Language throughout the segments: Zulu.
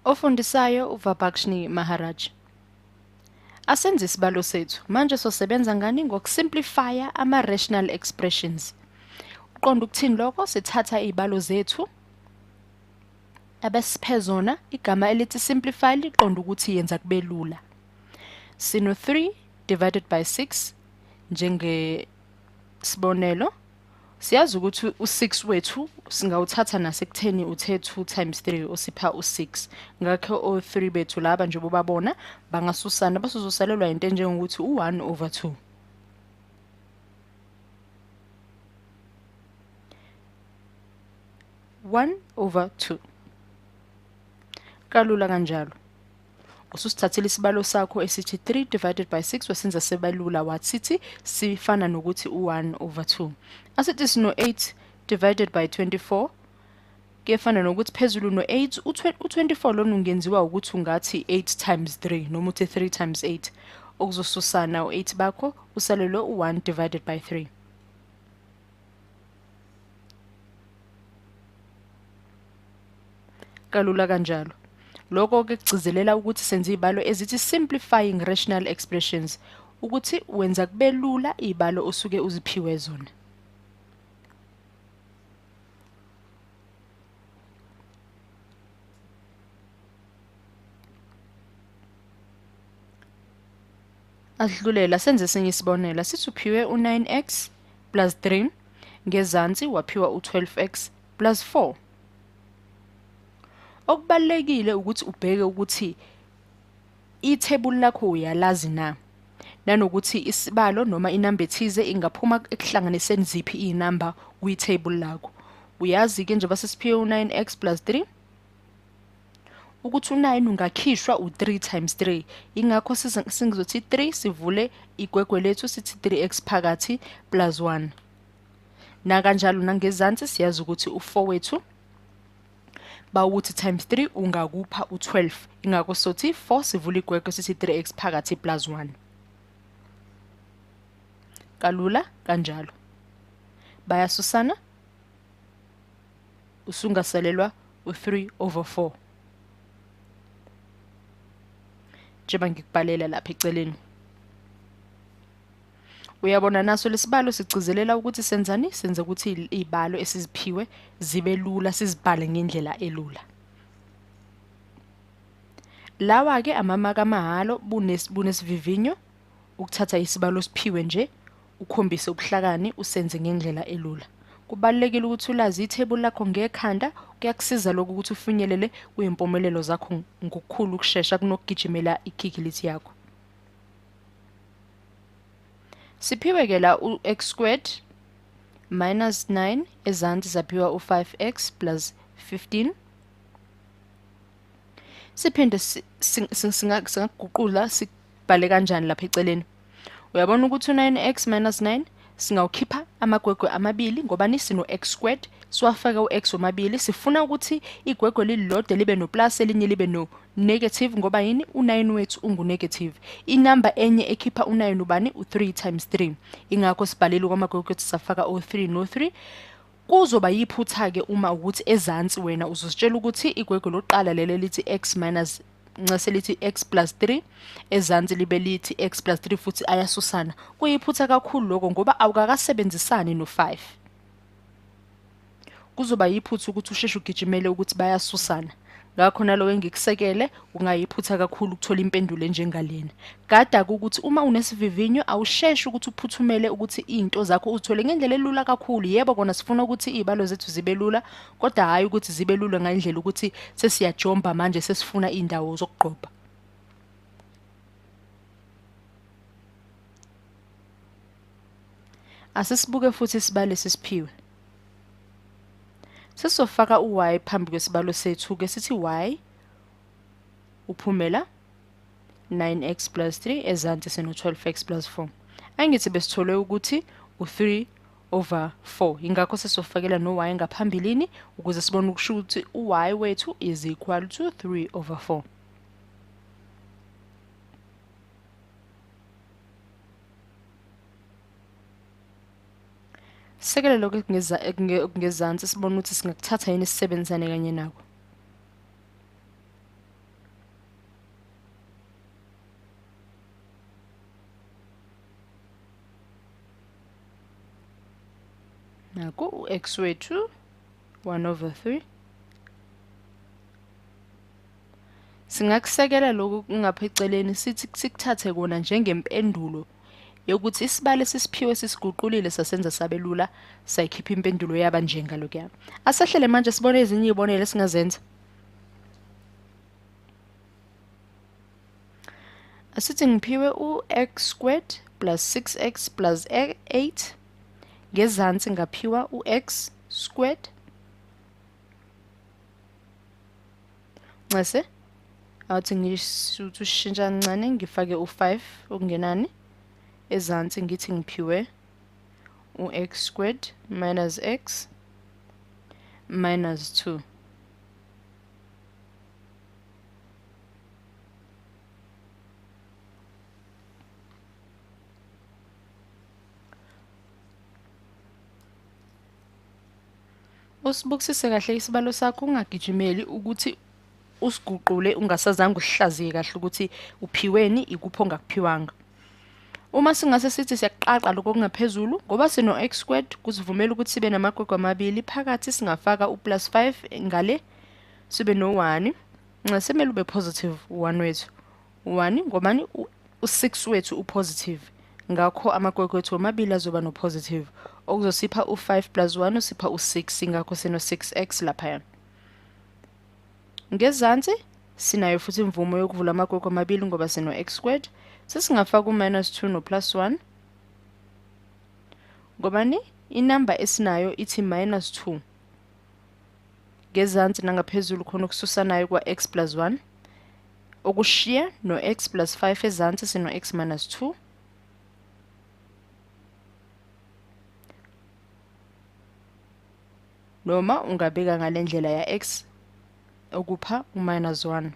Ofundisayo uVabhakshni Maharaj. Asenze isibalo sethu. Manje sosebenza ngani ngokusimplifya ama-rational expressions. Uqonda ukuthini lokho? Sithatha izibalo zethu abesiphe zona igama elithi simplify liqonda ukuthi yenza kube lula. Sino 3 divided by 6 njengesibonelo. Siyazi ukuthi u6 wethu singawuthatha nasekutheni uthe 2 times 3 usipha u6. Ngakho o3 bethu laba nje bobabona bangasusana basuzosalelwa into enjengokuthi u1 over 2. One over 2. Kalula kanjalo. Ususithathile isibalo sakho esithi 3 divided by 6 wasenza sebalula wathi sifana nokuthi u1 over 2. Asithi sino 8 divided by 24 kuyefana nokuthi phezulu no8 u24 lona ungenziwa ukuthi ungathi 8 times 3 noma uthi 3 times 8 okuzosusana u8 bakho usalelo u1 divided by 3. Kalula kanjalo. Lokho ke kugcizelela ukuthi senze izibalo ezithi simplifying rational expressions ukuthi wenza kube lula izibalo osuke uziphiwe zona. Adlulela senze esinye isibonelo sithi uphiwe u9x plus 3 ngezansi waphiwa u12x plus 4. Okubalekile ukuthi ubheke ukuthi ithebuli lakho uyalazi na nanokuthi isibalo noma inamba ethize ingaphuma ekuhlanganiseni ziphi izinamba kuyithebuli lakho. Uyazi ke nje basesiphiwe u9x plus 3 ukuthi u9 ungakhishwa u3 times 3 ingakho singizothi 3 sivule igwegwe lethu sithi 3x phakathi plus 1 na kanjalo nangezansi siyazi ukuthi u4 wethu bawuthi times 3 ungakupha u12 ingakho sothi 4 sivula igwegwe sithi 3x phakathi plus 1. Kalula kanjalo. Bayasusana usungasalelwa u3 over 4. Njengoba ngikubhalela lapha eceleni. Uyabona naso lesibalo sigcizelela ukuthi senzani senze ukuthi izibalo esiziphiwe zibe lula sizibhale ngendlela elula. Lawa ke amamaka amahalo bunesivivinyo ukuthatha isibalo siphiwe nje ukhombise ubuhlakani usenze ngendlela elula. Kubalekile ukuthi ulazi ithebuli lakho ngekhanda kuyakusiza lokho ukuthi ufinyelele kuyimpumelelo zakho ngokukhulu ukusheshsha kunokugijimela ikhikilithi yakho. Siphiwe ke la u-x squared minus 9 ezansi zaphiwa u5x plus 15. Siphinde singaguqula sibhale kanjani lapha eceleni. Uyabona ukuthi u9x minus 9 singawukhipha amagwegwe amabili ngoba nisino x squared siwafaka u-x omabili sifuna ukuthi igwegwe lilodwa libe no plus elinye libe no negative ngoba yini u9 wethu ungu-negative. Inamba enye ekhipha u9 ubani u3 times 3 ingakho sibhalile kwamagwegwe ethi safaka o3 no3. Kuzoba yiphutha ke uma ukuthi ezansi wena uzositshela ukuthi igwegwe loqala lele lithi x minus nxa lithi x plus 3 ezansi libe lithi x plus 3 futhi ayasusana. Kuyiphutha kakhulu lokho ngoba awukakasebenzisani no5. Kuzoba yiphutha ukuthi usheshe ugijimele ukuthi bayasusana. Ngakho nalo engikusekele ungayiphutha kakhulu ukuthola impendulo enjengalena. Gada ukuthi uma unesivivinyo awusheshe ukuthi uphuthumele ukuthi izinto zakho uzithole ngendlela elula kakhulu. Yebo kona sifuna ukuthi izibalo zethu zibe lula kodwa hayi ukuthi zibe lula ngendlela ukuthi sesiyajomba manje sesifuna indawo zokuqopha. Asisibuke futhi isibalo sesiphiwe. Sesofaka u-y phambi kwesibalo sethu ke sithi y uphumela 9x plus 3 ezansi sino 12x plus 4. Angithi besithole ukuthi u3 over 4 ingakho sesofakela no y ngaphambilini ukuze sibone ukusho ukuthi u-y wethu is equal to 3 over 4. Sekele lokho ngezansi sibona ukuthi singakuthatha yini sisebenzisane kanye nako. naku u-x wethu 1/3. Singakusekela lokhu kungapha eceleni sithi sikuthathe kona njengempendulo yokuthi isibalo esisiphiwe sisiguqulile sasenza sabe lula sayikhipha impendulo yaba njengalokuya. Asahlele manje sibone ezinye izibonelo esingazenza. Asithi ngiphiwe u-x² plus 6x plus 8 ngezansi ngaphiwa u-x². Ngase awuthi ngishuthi ushintsha kancane ngifake u5 okungenani ezansi ngithi ngiphiwe u-x² minus x minus 2. Usibukisise kahle isibalo sakho ungagijimeli ukuthi usiguqule ungasazange uhlaziye kahle ukuthi uphiweni ikuphi ongakuphiwanga. Uma singase sithi siyaqaqa lokho kungaphezulu ngoba sino x² kusivumela ukuthi sibe namagwegwe amabili phakathi singafaka u+5 ngale sibe no1 ngasemele ube positive u1 wethu. U1 ngobani u6 wethu upositive. Ngakho amagwegwe wethu amabili azoba no positive okuzosipha u5 plus 1 usipha u6 ngakho sino 6x lapha. Ngezansi sinayo futhi imvumo yokuvula amagwegwe amabili ngoba sino x². Sesingafaka u-2 no +1 ngobani inamba esinayo ithi -2 ngezansi nangaphezulu khona ukususanayo kwa-x plus 1 okushiya no-x plus 5 ezansi sino x minus 2 noma ungabeka ngale ndlela ya x okupha u-1.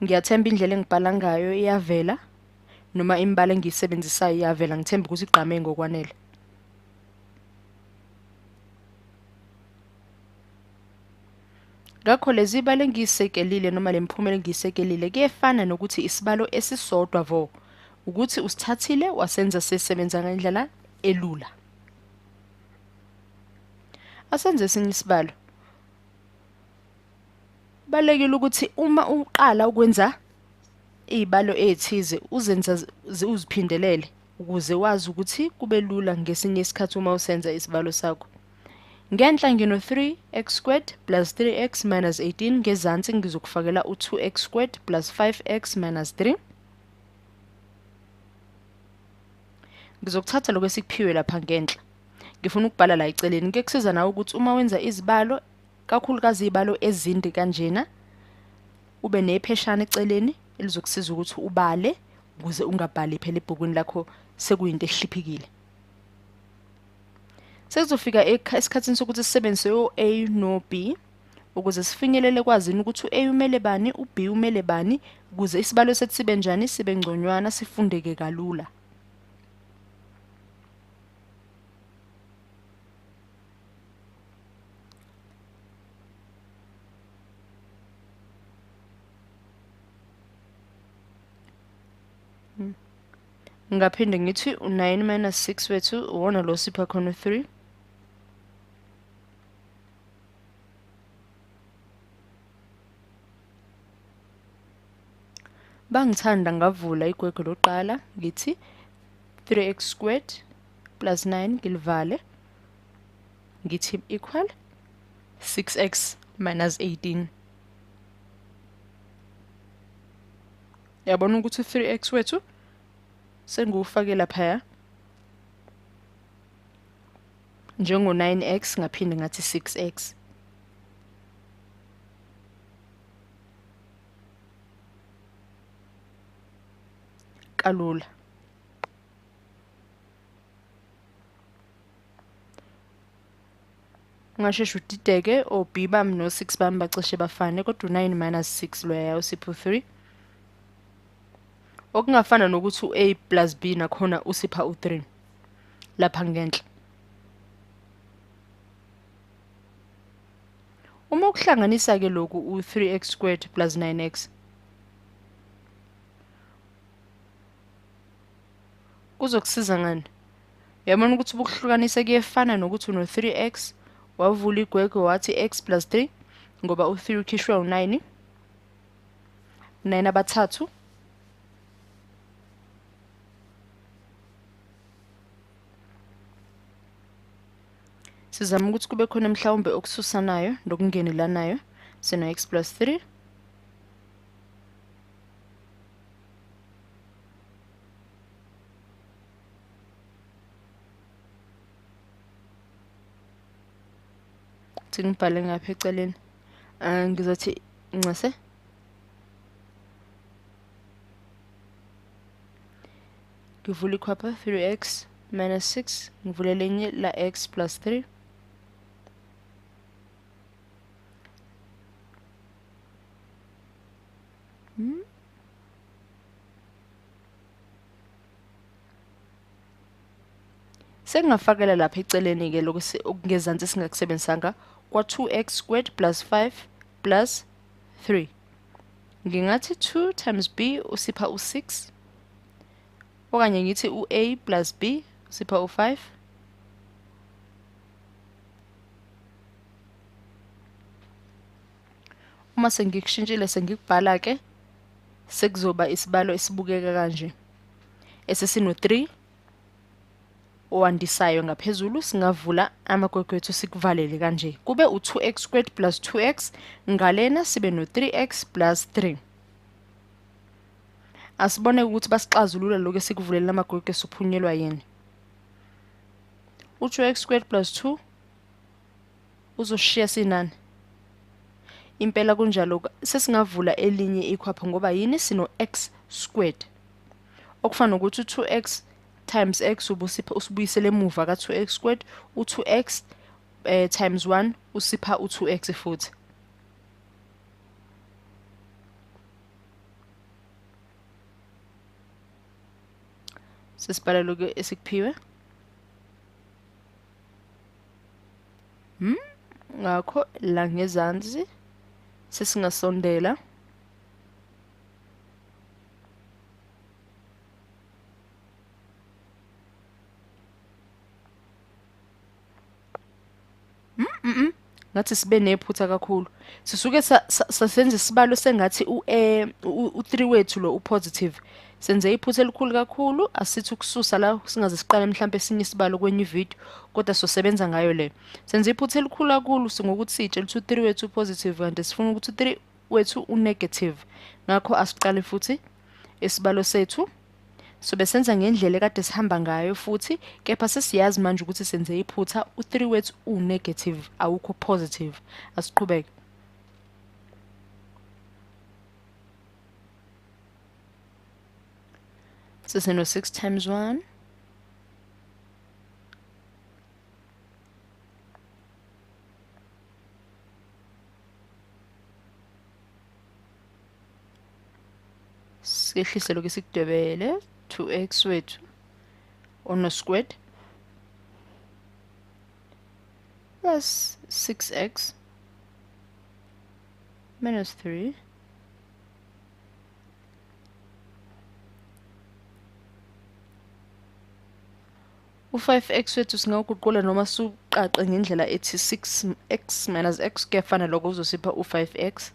Ngiyathemba indlela engibhala ngayo iyavela noma imbala engiyisebenzisayo iyavela. Ngithemba ukuthi igqame ngokwanele. Ngakho lezi ibalo engiyisekelile noma lemphumela engiyisekelile kuyefana nokuthi isibalo esisodwa vo ukuthi usithathile wasenza sesebenza ngendlela elula. Asenze esinye isibalo. Balekile ukuthi uma uqala ukwenza izibalo ezithize uzenza uziphindelele ukuze wazi ukuthi kube lula ngesinye isikhathi uma usenza isibalo sakho. Ngenhla ngino 3x² plus 3x minus 18 ngezansi ngizokufakela u2x² plus 5x minus 3. Ngizokuthatha lokho esikuphiwe lapha ngenhla. Ngifuna ukubhala la eceleni. Ngekusiza nawe ukuthi uma wenza izibalo kakhulukazi izibalo ezinde kanjena ube nepheshana eceleni elizokusiza ukuthi ubale ukuze ungabhali phela ebhukwini lakho sekuyinto ehliphikile. Sekuzofika esikhathini sokuthi sisebenzise u-A no B ukuze sifinyelele kwazini ukuthi u-A umele bani, u-B umele bani ukuze isibalo sethu sibe njani, sibe ngconywana, sifundeke kalula. Ngaphinde ngithi u9 minus 6 wethu uwona lo sipha khona u3. Bangithanda ngavula igwegwe loqala ngithi 3x² plus 9 ngilivale ngithi equal 6x minus 18. Yabona ukuthi 3x wethu sengiwufake lapha njengo 9x ngaphinde ngathi 6x. Kalula. Ngasheshe udideke oB bami no6 bami bacishe bafane kodwa u9 minus 6 loya usipho 3. Okungafana nokuthi u-A plus B nakhona usipha u3 lapha ngenhla. Uma ukuhlanganisa ke lokhu u3x² plus 9x Kuzokusiza ngani? Uyabona ukuthi ukuhlukanisa kuyefana nokuthi uno 3x wavula igwegwe wathi x plus 3 ngoba u3 ukhishwe u9 9 abathathu sizama ukuthi kube khona mhlawumbe okususanayo nokungenelanayo sino x plus 3 ngibhale ngapha eceleni ngizothi ncase ngivula ikhwapha 3x minus 6 ngivule lenye la x plus 3 Sengingafakela lapha eceleni ke lokho okungezansi singakusebenzisanga kwa 2x squared plus 5 plus 3 ngingathi 2 times b usipha u6 okanye ngithi u-a plus b usipha u5 uma sengikushintshile sengikubhala ke sekuzoba isibalo esibukeka kanje esesino 3 owandisayo ngaphezulu singavula amagwegwe ethu sikuvalele kanje kube u2x squared plus 2x ngalena sibe no 3x plus 3 asibone ukuthi basixazulula lokho esikuvulela amagwegwe suphunyelwa yini u2x squared plus 2 uzoshiya sinani impela kunjalo sesingavula elinye ikhwapha ngoba yini sino x squared okufana ukuthi u2x times x usibuyisele emuva ka 2x squared u2x times 1 usipha u2x futhi sesibhala lokho esikuphiwe ngakho la ngezansi sesingasondela ngathi sibe nephutha kakhulu sisuke sasenza isibalo sengathi u3 wethu lo upositive senze iphutha elikhulu kakhulu asithi ukususa la singaze siqale mhlawumbe esinye isibalo kwenye video kodwa sosebenza ngayo le senze iphutha elikhulu kakhulu singokuthi sitshela ukuthi u3 wethu upositive kanti sifuna ukuthi u3 wethu unegative ngakho asiqale futhi isibalo sethu sobe senza ngendlela ekade sihamba ngayo futhi kepha sesiyazi manje ukuthi senze iphutha u3 wethu unegative awukho positive asiqhubeke seseno 6 times 1 siyehlise lokho esikudebele 2x wethu ono squared plus 6x minus 3 u5x wethu singawuguqula noma suqaqe ngendlela ethi 6x minus x kuyafana lokho uzosipha u5x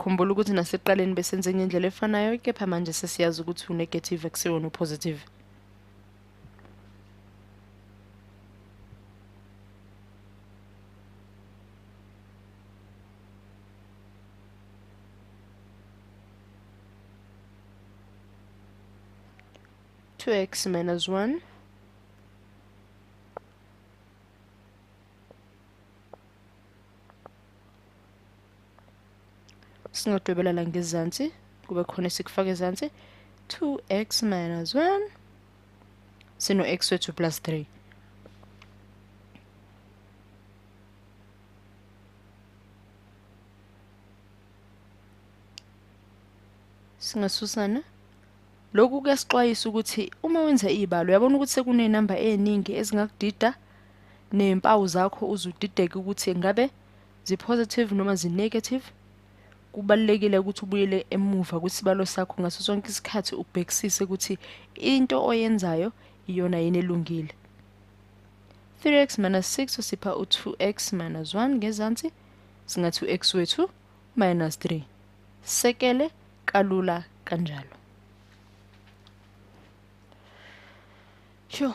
khumbula ukuthi naseqaleni besenze ngendlela efanayo kepha manje sesiyazi ukuthi unegative akusiwona upositive two x minus 1 singadwebela la ngezansi kube khona sikufaka ezansi 2x minus 1 sino x wethu plus 3 singasusana lokhu kuyasixwayisa ukuthi uma wenza izibalo uyabona ukuthi sekunenamba eziningi ezingakudida nezimpawu zakho uzudideke ukuthi ngabe zi positive noma zi negative kubalulekile ukuthi ubuyele emuva kwisibalo sakho ngaso sonke isikhathi ubhekisise ukuthi into oyenzayo iyona yini elungile. 3x minus 6 usipha u-2x minus 1 ngezansi, singathi u-x wethu minus 3. Sekele kalula kanjalo. Sure.